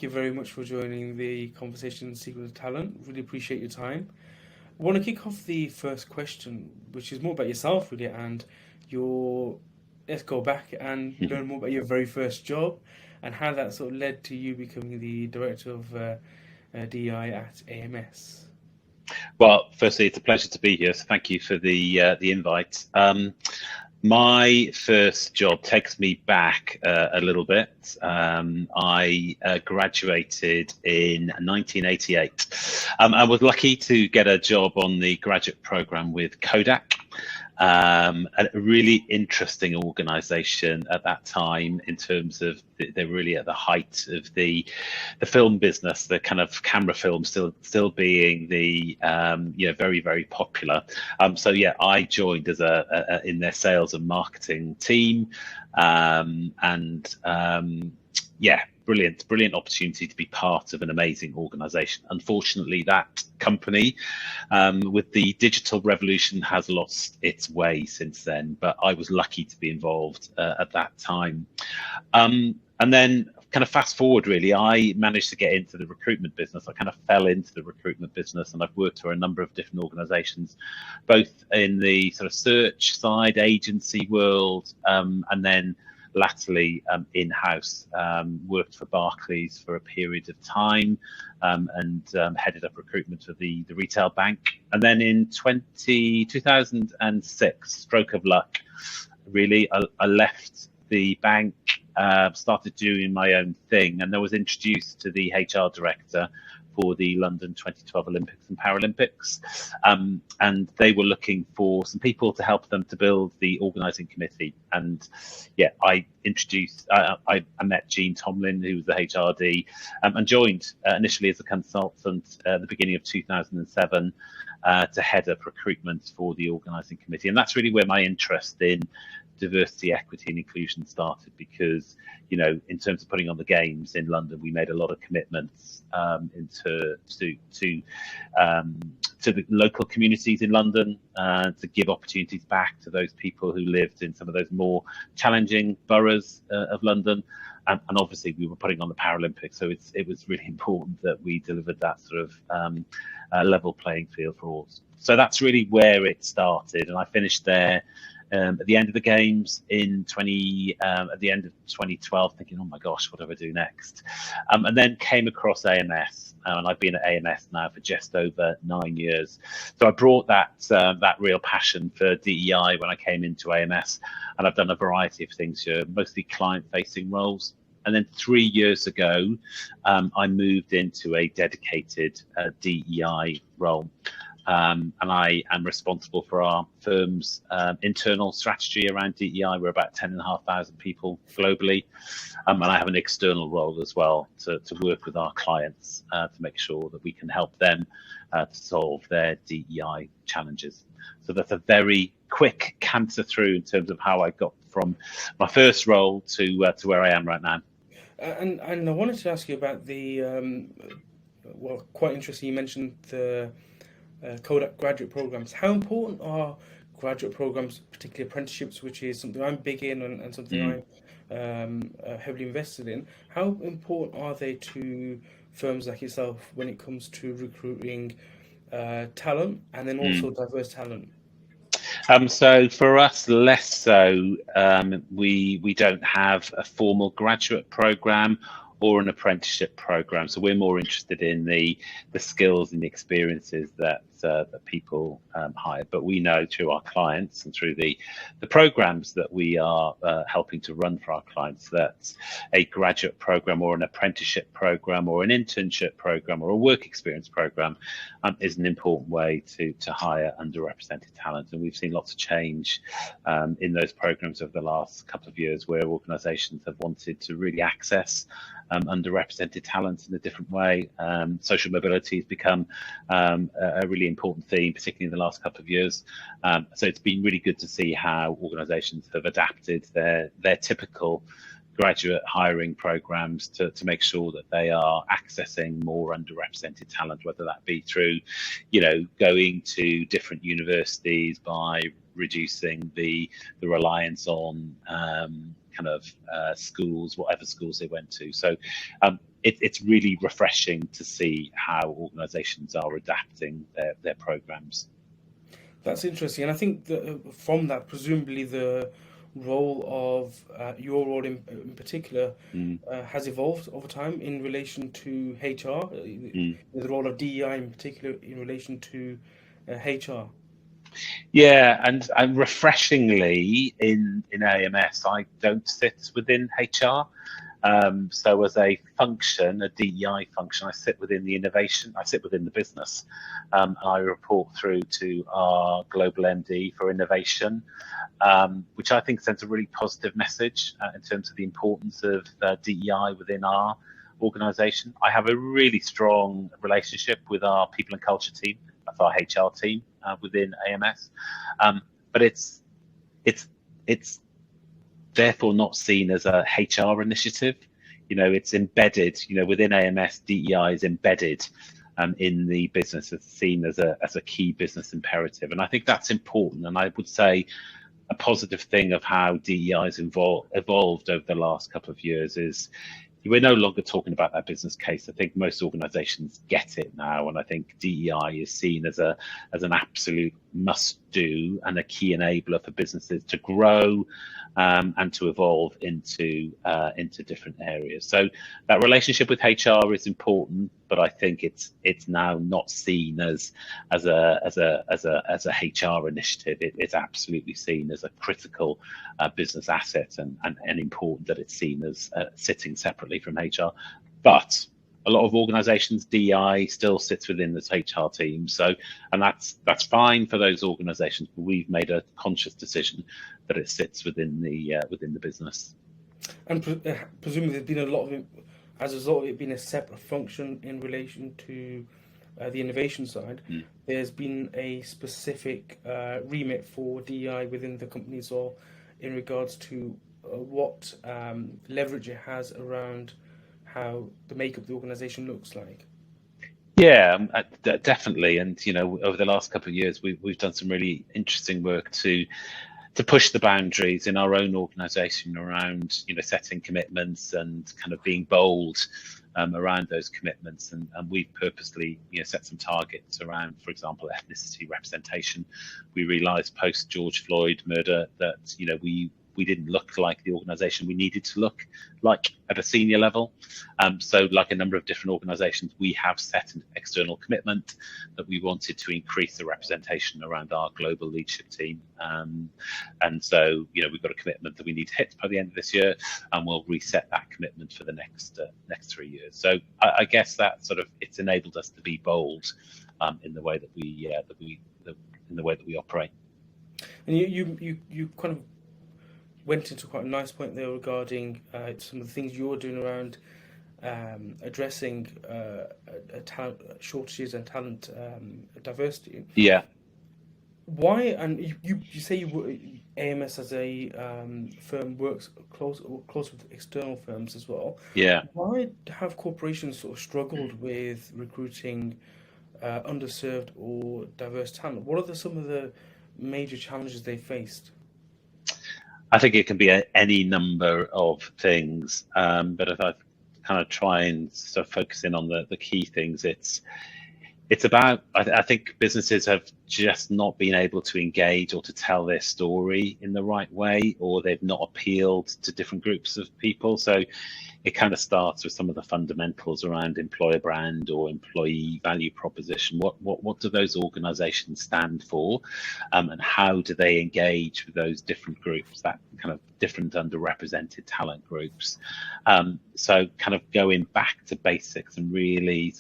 you very much for joining the conversation Secret of Talent. Really appreciate your time. I want to kick off the first question, which is more about yourself, really, and your. Let's go back and learn more about your very first job and how that sort of led to you becoming the Director of DEI at AMS. Well, firstly, it's a pleasure to be here. So thank you for the invite. My first job takes me back a little bit. I graduated in 1988. I was lucky to get a job on the graduate program with Kodak. A really interesting organization at that time in terms of they're really at the height of the film business, the kind of camera film still being the very, very popular. So yeah, I joined as in their sales and marketing team, brilliant opportunity to be part of an amazing organization. Unfortunately, that company with the digital revolution has lost its way since then, but I was lucky to be involved at that time. And then kind of fast forward, really, I managed to get into the recruitment business. I kind of fell into the recruitment business, and I've worked for a number of different organizations, both in the sort of search side, agency world, and then latterly in-house. Worked for Barclays for a period of time, and headed up recruitment for the retail bank. And then in 2006, stroke of luck, really, I left the bank, started doing my own thing, and I was introduced to the HR director for the London 2012 Olympics and Paralympics. And they were looking for some people to help them to build the organising committee. And yeah, I met Jean Tomlin, who was the HRD, and joined initially as a consultant at the beginning of 2007 to head up recruitment for the organising committee. And that's really where my interest in diversity, equity and inclusion started, because in terms of putting on the games in London, we made a lot of commitments to the local communities in London, to give opportunities back to those people who lived in some of those more challenging boroughs of London. And obviously we were putting on the Paralympics, so it was really important that we delivered that sort of level playing field for all. So that's really where it started, and I finished there at the end of the games at the end of 2012, thinking, oh my gosh, what do I do next? And then came across AMS, and I've been at AMS now for just over 9 years. So I brought that real passion for DEI when I came into AMS, and I've done a variety of things here, mostly client-facing roles. And then 3 years ago, I moved into a dedicated DEI role. And I am responsible for our firm's internal strategy around DEI. We're about 10,500 people globally. And I have an external role as well to work with our clients to make sure that we can help them to solve their DEI challenges. So that's a very quick canter through in terms of how I got from my first role to where I am right now. And I wanted to ask you about the, quite interesting, you mentioned the Kodak graduate programs. How important are graduate programs, particularly apprenticeships, which is something I'm big in and something I'm heavily invested in? How important are they to firms like yourself when it comes to recruiting talent and then also diverse talent? So for us, less so. We don't have a formal graduate program or an apprenticeship program, so we're more interested in the skills and the experiences that people hire. But we know through our clients and through the programs that we are helping to run for our clients that a graduate program or an apprenticeship program or an internship program or a work experience program is an important way to hire underrepresented talent. And we've seen lots of change in those programs over the last couple of years, where organisations have wanted to really access underrepresented talent in a different way. Social mobility has become a really important theme, particularly in the last couple of years. So it's been really good to see how organisations have adapted their typical graduate hiring programs to make sure that they are accessing more underrepresented talent, whether that be through, going to different universities by reducing the reliance on schools, whatever schools they went to. So it's really refreshing to see how organisations are adapting their programmes. That's interesting, and I think that from that, presumably the role of your role in particular has evolved over time in relation to HR, the role of DEI in particular in relation to HR. Yeah, and refreshingly in AMS, I don't sit within HR. So as a function, a DEI function, I sit within the innovation, I sit within the business. I report through to our global MD for innovation, which I think sends a really positive message in terms of the importance of DEI within our organisation. I have a really strong relationship with our people and culture team, that's our HR team within AMS, but it's therefore not seen as a HR initiative. It's embedded, within AMS, DEI is embedded in the business. It's seen as a key business imperative. And I think that's important. And I would say a positive thing of how DEI has evolved over the last couple of years is we're no longer talking about that business case. I think most organisations get it now, and I think DEI is seen as an absolute must-do and a key enabler for businesses to grow and to evolve into different areas. So that relationship with HR is important, but I think it's now not seen as a HR initiative. It's absolutely seen as a critical business asset, and important that it's seen as sitting separately from HR. But a lot of organisations, DEI still sits within this HR team. So, and that's fine for those organisations, but we've made a conscious decision that it sits within the business. And presumably there's been a lot of it, as a result of it being a separate function in relation to the innovation side, there's been a specific remit for DEI within the companies, or in regards to what leverage it has around how the makeup of the organisation looks like. Yeah, definitely. And over the last couple of years, we've done some really interesting work to push the boundaries in our own organisation around setting commitments and kind of being bold around those commitments. And we've purposely set some targets around, for example, ethnicity representation. We realised post George Floyd murder that we didn't look like the organisation we needed to look like at a senior level. So like a number of different organisations, we have set an external commitment that we wanted to increase the representation around our global leadership team. And so, we've got a commitment that we need to hit by the end of this year, and we'll reset that commitment for the next 3 years. So I guess that it's enabled us to be bold in the way that we operate. And you kind of went into quite a nice point there regarding some of the things you're doing around addressing talent shortages and talent diversity. Yeah. Why? And you say AMS as a firm works close with external firms as well. Yeah. Why have corporations sort of struggled with recruiting underserved or diverse talent? What are some of the major challenges they faced? I think it can be any number of things, but if I kind of try and focus in on the key things, it's about, I think businesses have just not been able to engage or to tell their story in the right way, or they've not appealed to different groups of people. So it kind of starts with some of the fundamentals around employer brand or employee value proposition. What do those organizations stand for, and how do they engage with those different groups, that kind of different underrepresented talent groups? So kind of going back to basics and really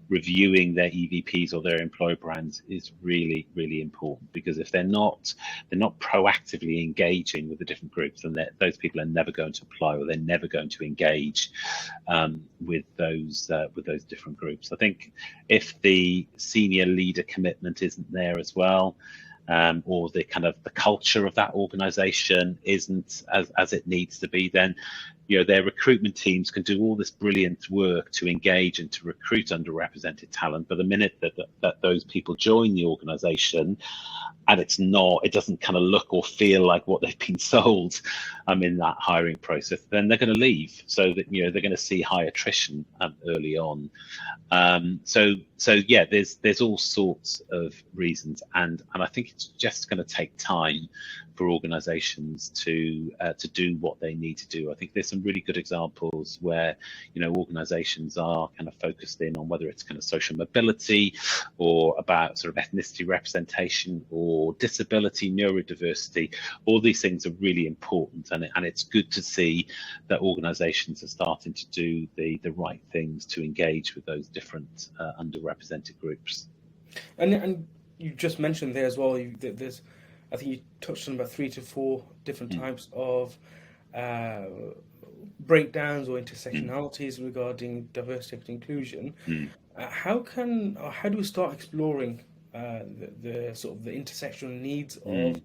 reviewing their EVPs or their employer brands is really, really important, because if they're not proactively engaging with the different groups, then those people are never going to apply, or they're never going to engage with those different groups. I think if the senior leader commitment isn't there as well, or the culture of that organization isn't as it needs to be, then their recruitment teams can do all this brilliant work to engage and to recruit underrepresented talent, but the minute that those people join the organization and it doesn't kind of look or feel like what they've been sold in that hiring process, then they're going to leave. So that they're going to see high attrition early on. There's all sorts of reasons, and I think it's just going to take time for organizations to do what they need to do. I think there's some really good examples where organizations are kind of focused in on whether it's kind of social mobility or about sort of ethnicity representation or disability, neurodiversity. All these things are really important, and it's good to see that organizations are starting to do the right things to engage with those different underrepresented groups. And you just mentioned there as well, there's, I think you touched on about 3 to 4 different types of breakdowns or intersectionalities regarding diversity and inclusion. How do we start exploring the sort of the intersectional needs of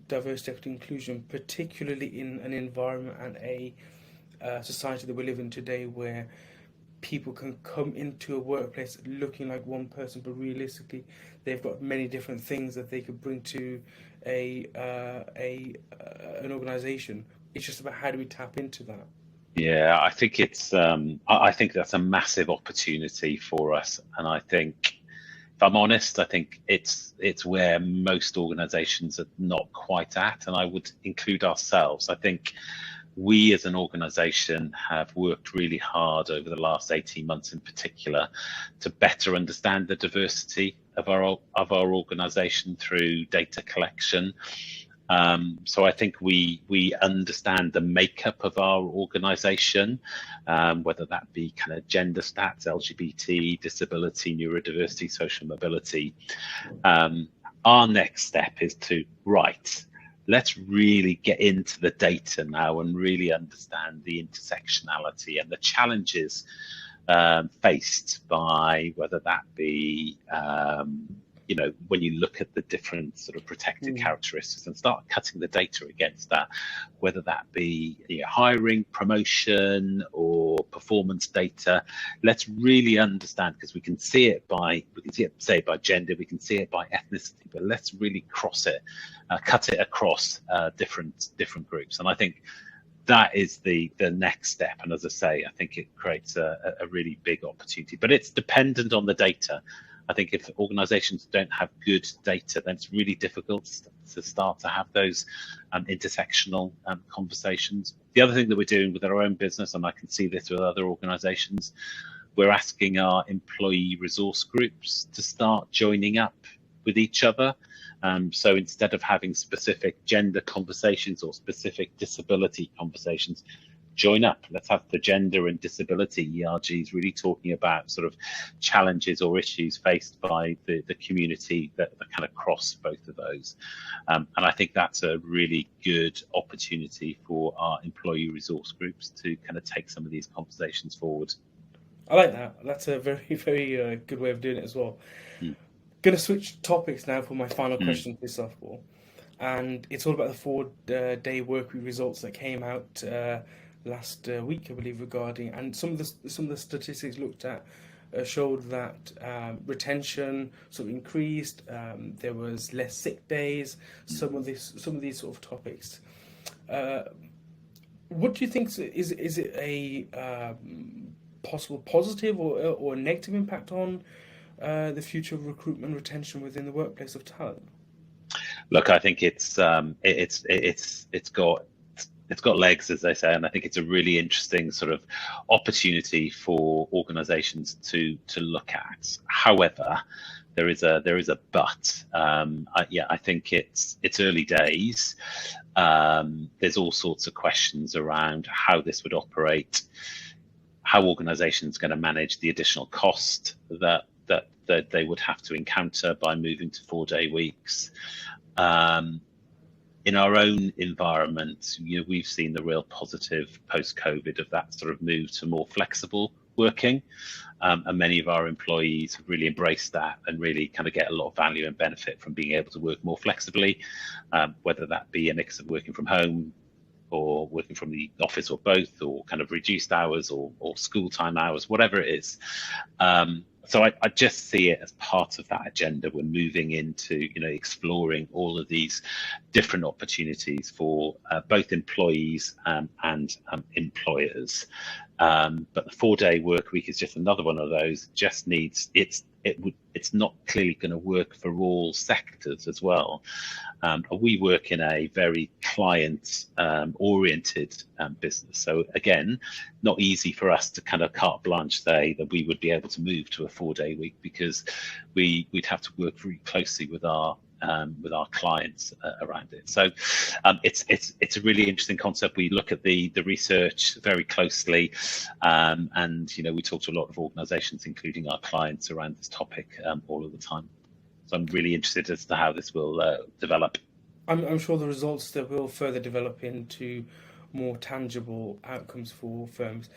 diversity and inclusion, particularly in an environment and a society that we live in today, where people can come into a workplace looking like one person, but realistically they've got many different things that they could bring to an organization. It's just about how do we tap into that. Yeah, I think it's I think that's a massive opportunity for us, and I think, if I'm honest, I think it's where most organizations are not quite at, and I would include ourselves. I think we as an organization have worked really hard over the last 18 months in particular to better understand the diversity of our organization through data collection. So I think we understand the makeup of our organization, whether that be kind of gender stats, LGBT, disability, neurodiversity, social mobility. Our next step is let's really get into the data now and really understand the intersectionality and the challenges faced by, whether that be when you look at the different sort of protected characteristics and start cutting the data against that, whether that be hiring, promotion, or performance data. Let's really understand, because we can see it by gender, we can see it by ethnicity, but let's really cut it across different groups. And I think that is the next step. And as I say, I think it creates a really big opportunity, but it's dependent on the data. I think if organizations don't have good data, then it's really difficult to start to have those intersectional conversations. The other thing that we're doing with our own business, and I can see this with other organizations, we're asking our employee resource groups to start joining up with each other. So instead of having specific gender conversations or specific disability conversations, join up. Let's have the gender and disability ERGs really talking about sort of challenges or issues faced by the community that kind of cross both of those. And I think that's a really good opportunity for our employee resource groups to kind of take some of these conversations forward. I like that. That's a very, very good way of doing it as well. Going to switch topics now for my final question to this softball. And it's all about the 4-day workweek results that came out last week, I believe, regarding, and some of the statistics looked at showed that retention sort of increased. There was less sick days. Some of these sort of topics. What do you think is it a possible positive or negative impact on the future of recruitment and retention within the workplace of talent? Look, I think it's got legs, as they say, and I think it's a really interesting sort of opportunity for organisations to look at. However, there is a but. I think it's early days. There's all sorts of questions around how this would operate, how organisations are going to manage the additional cost that they would have to encounter by moving to 4-day weeks. In our own environment, we've seen the real positive post-COVID of that sort of move to more flexible working, and many of our employees have really embraced that and really kind of get a lot of value and benefit from being able to work more flexibly, whether that be a mix of working from home, or working from the office, or both, or kind of reduced hours, or school time hours, whatever it is. So I just see it as part of that agenda. We're moving into, exploring all of these different opportunities for both employees and employers. But the 4-day work week is just another one of those. Just needs it's not clearly going to work for all sectors as well. We work in a very client oriented business, so again, not easy for us to kind of carte blanche say that we would be able to move to a 4-day week, because we'd have to work very closely with our clients around it. So it's a really interesting concept. We look at the research very closely, and we talk to a lot of organisations, including our clients, around this topic all of the time. So I'm really interested as to how this will develop. I'm sure the results that will further develop into more tangible outcomes for firms.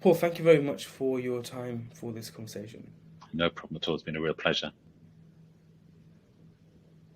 Paul, thank you very much for your time for this conversation. No problem at all. It's been a real pleasure.